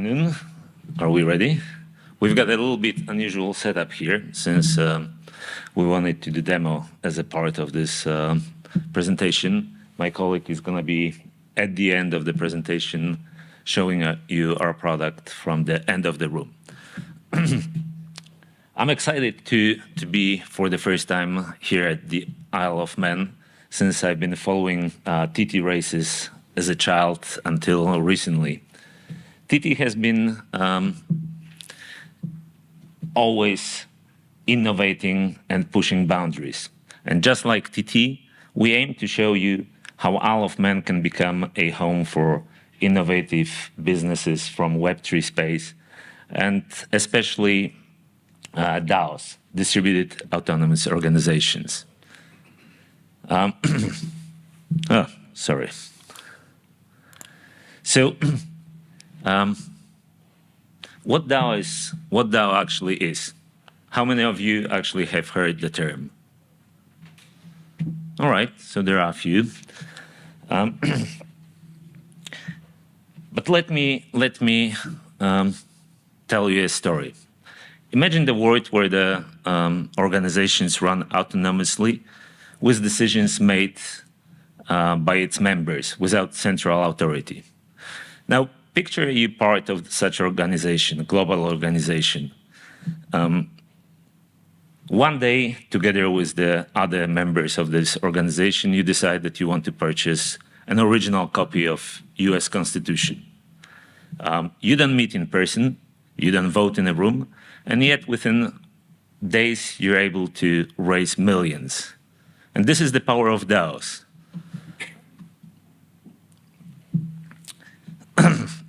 afternoon. Are we ready? We've got a little bit unusual setup here since we wanted to do demo as a part of this presentation. My colleague is going to be at the end of the presentation showing you our product from the end of the room. I'm excited to be for the first time here at the Isle of Man since I've been following TT races as a child until recently. TT has been always innovating and pushing boundaries. And just like TT, we aim to show you how Isle of Man can become a home for innovative businesses from Web3 space, and especially DAOs, distributed autonomous organizations. Sorry. So, what DAO actually is? How many of you actually have heard the term? All right, so there are a few. But let me tell you a story. Imagine the world where the organizations run autonomously with decisions made by its members without central authority. Now, picture you part of such organization, a global organization. One day, together with the other members of this organization, you decide that you want to purchase an original copy of US Constitution. You don't meet in person, you don't vote in a room, and yet within days you're able to raise millions. And this is the power of DAOs.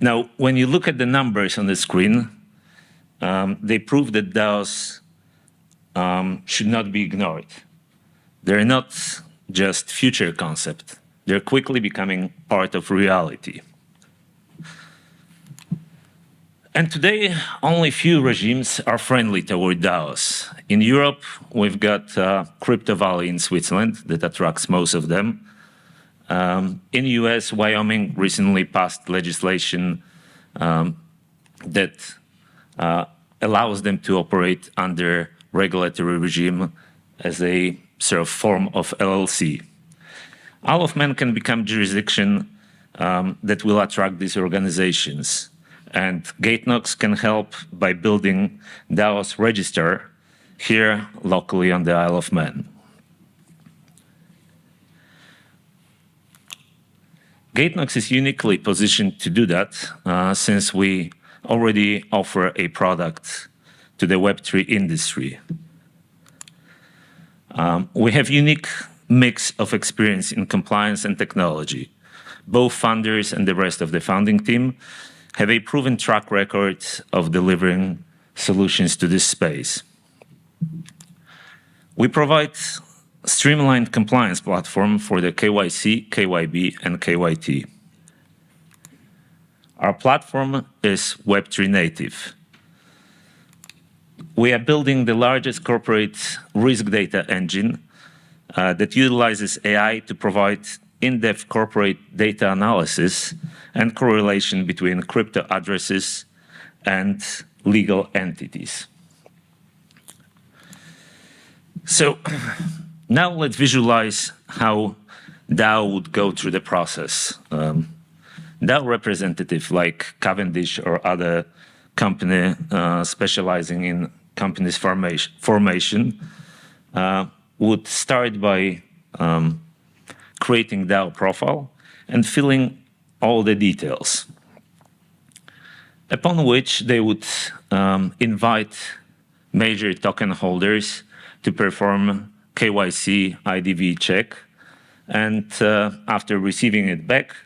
Now, when you look at the numbers on the screen, they prove that DAOs should not be ignored. They're not just future concept. They're quickly becoming part of reality. And today, only few regimes are friendly toward DAOs. In Europe, we've got Crypto Valley in Switzerland that attracts most of them. In the US, Wyoming recently passed legislation that allows them to operate under regulatory regime as a sort of form of LLC. Isle of Man can become jurisdiction that will attract these organizations. And Gatenox can help by building DAO's register here locally on the Isle of Man. Gatenox is uniquely positioned to do that since we already offer a product to the Web3 industry. We have unique mix of experience in compliance and technology. Both founders and the rest of the founding team have a proven track record of delivering solutions to this space. We provide streamlined compliance platform for the KYC, KYB, and KYT. Our platform is Web3 native. We are building the largest corporate risk data engine that utilizes AI to provide in-depth corporate data analysis and correlation between crypto addresses and legal entities. So now let's visualize how DAO would go through the process. DAO representative like Cavendish or other company specializing in companies formation would start by creating DAO profile and filling all the details, upon which they would invite major token holders to perform KYC IDV check, and after receiving it back,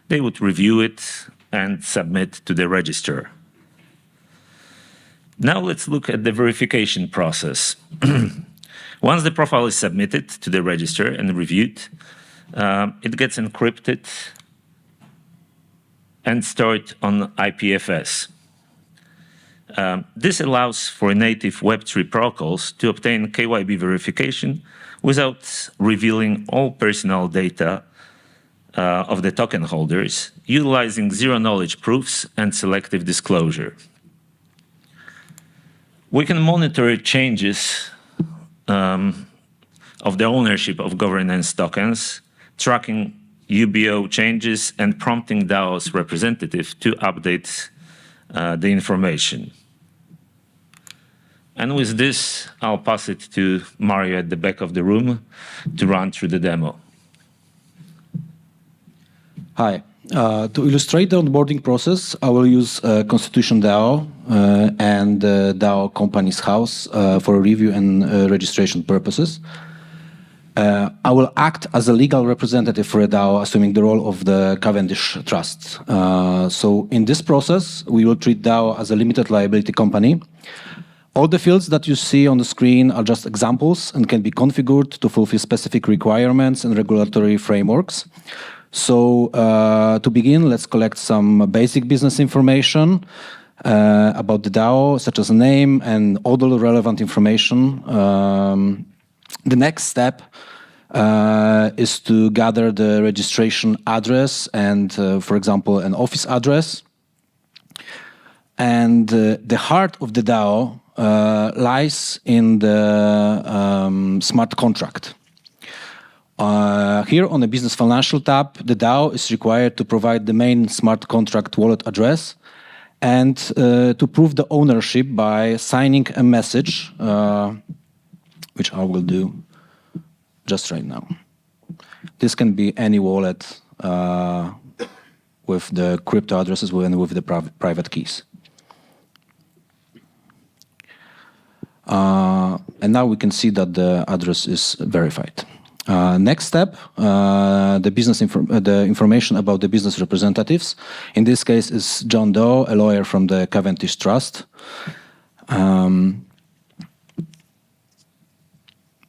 they would review it and submit to the register. Now let's look at the verification process. Once the profile is submitted to the register and reviewed, it gets encrypted and stored on IPFS. This allows for native Web3 protocols to obtain KYB verification without revealing all personal data of the token holders, utilizing zero-knowledge proofs and selective disclosure. We can monitor changes of the ownership of governance tokens, tracking UBO changes and prompting DAO's representative to update the information. And with this, I'll pass it to Mario at the back of the room to run through the demo. Hi. To illustrate the onboarding process, I will use Constitution DAO and DAO Companies House for review and registration purposes. I will act as a legal representative for a DAO, assuming the role of the Cavendish Trust. So in this process, we will treat DAO as a limited liability company. All the fields that you see on the screen are just examples and can be configured to fulfill specific requirements and regulatory frameworks. So to begin, let's collect some basic business information about the DAO, such as a name and all the relevant information. The next step is to gather the registration address and, for example, an office address. And the heart of the DAO lies in the smart contract. Here on the Business Financial tab, the DAO is required to provide the main smart contract wallet address and to prove the ownership by signing a message, which I will do just right now. This can be any wallet with the crypto addresses and with the private keys. And now we can see that the address is verified. Next step, the information about the business representatives. In this case, is John Doe, a lawyer from the Cavendish Trust.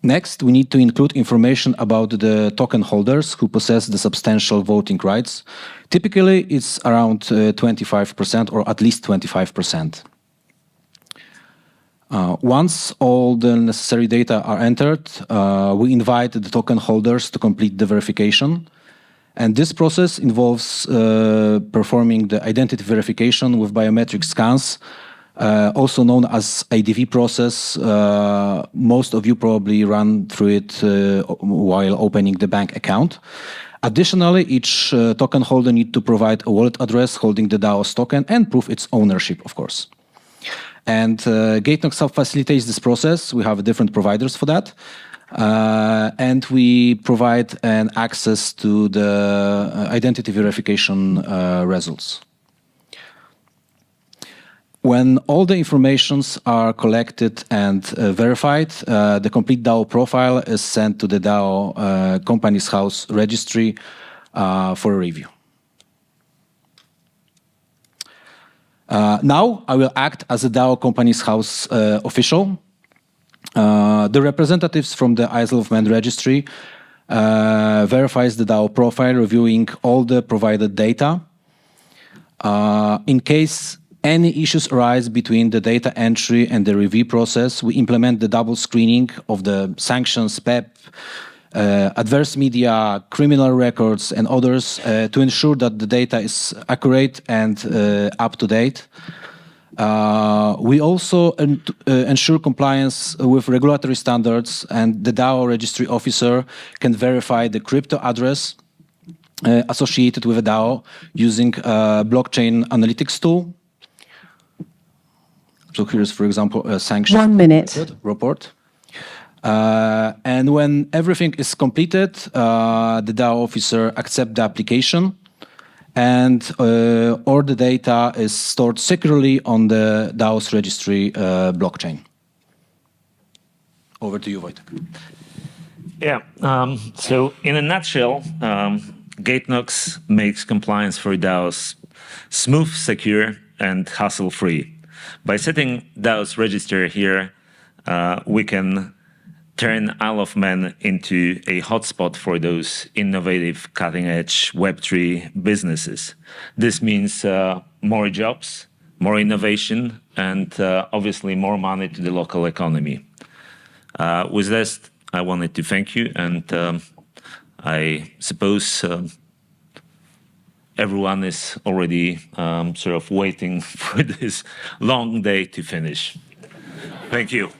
Next, we need to include information about the token holders who possess the substantial voting rights. Typically, it's around 25% or at least 25%. Once all the necessary data are entered, we invite the token holders to complete the verification. And this process involves performing the identity verification with biometric scans, also known as IDV process. Most of you probably run through it while opening the bank account. Additionally, each token holder needs to provide a wallet address holding the DAO's token and prove its ownership, of course. And Gatenox facilitates this process. We have different providers for that. And we provide an access to the identity verification results. When all the informations are collected and verified, the complete DAO profile is sent to the DAO Companies House registry for a review. Now I will act as a DAO Companies House official. The representatives from the Isle of Man registry verifies the DAO profile, reviewing all the provided data. In case any issues arise between the data entry and the review process, we implement the double screening of the sanctions, PEP, adverse media, criminal records, and others to ensure that the data is accurate and up to date. We also ensure compliance with regulatory standards, and the DAO registry officer can verify the crypto address associated with a DAO using a blockchain analytics tool. So here's, for example, a sanction 1 minute report. And when everything is completed, the DAO officer accepts the application, and all the data is stored securely on the DAO's registry blockchain. Over to you, Wojciech. Yeah, so in a nutshell, Gatenox makes compliance for DAOs smooth, secure, and hassle-free. By setting DAO's register here, we can turn Isle of Man into a hotspot for those innovative, cutting-edge Web3 businesses. This means more jobs, more innovation, and obviously more money to the local economy. With this, I wanted to thank you, and I suppose everyone is already sort of waiting for this long day to finish. Thank you.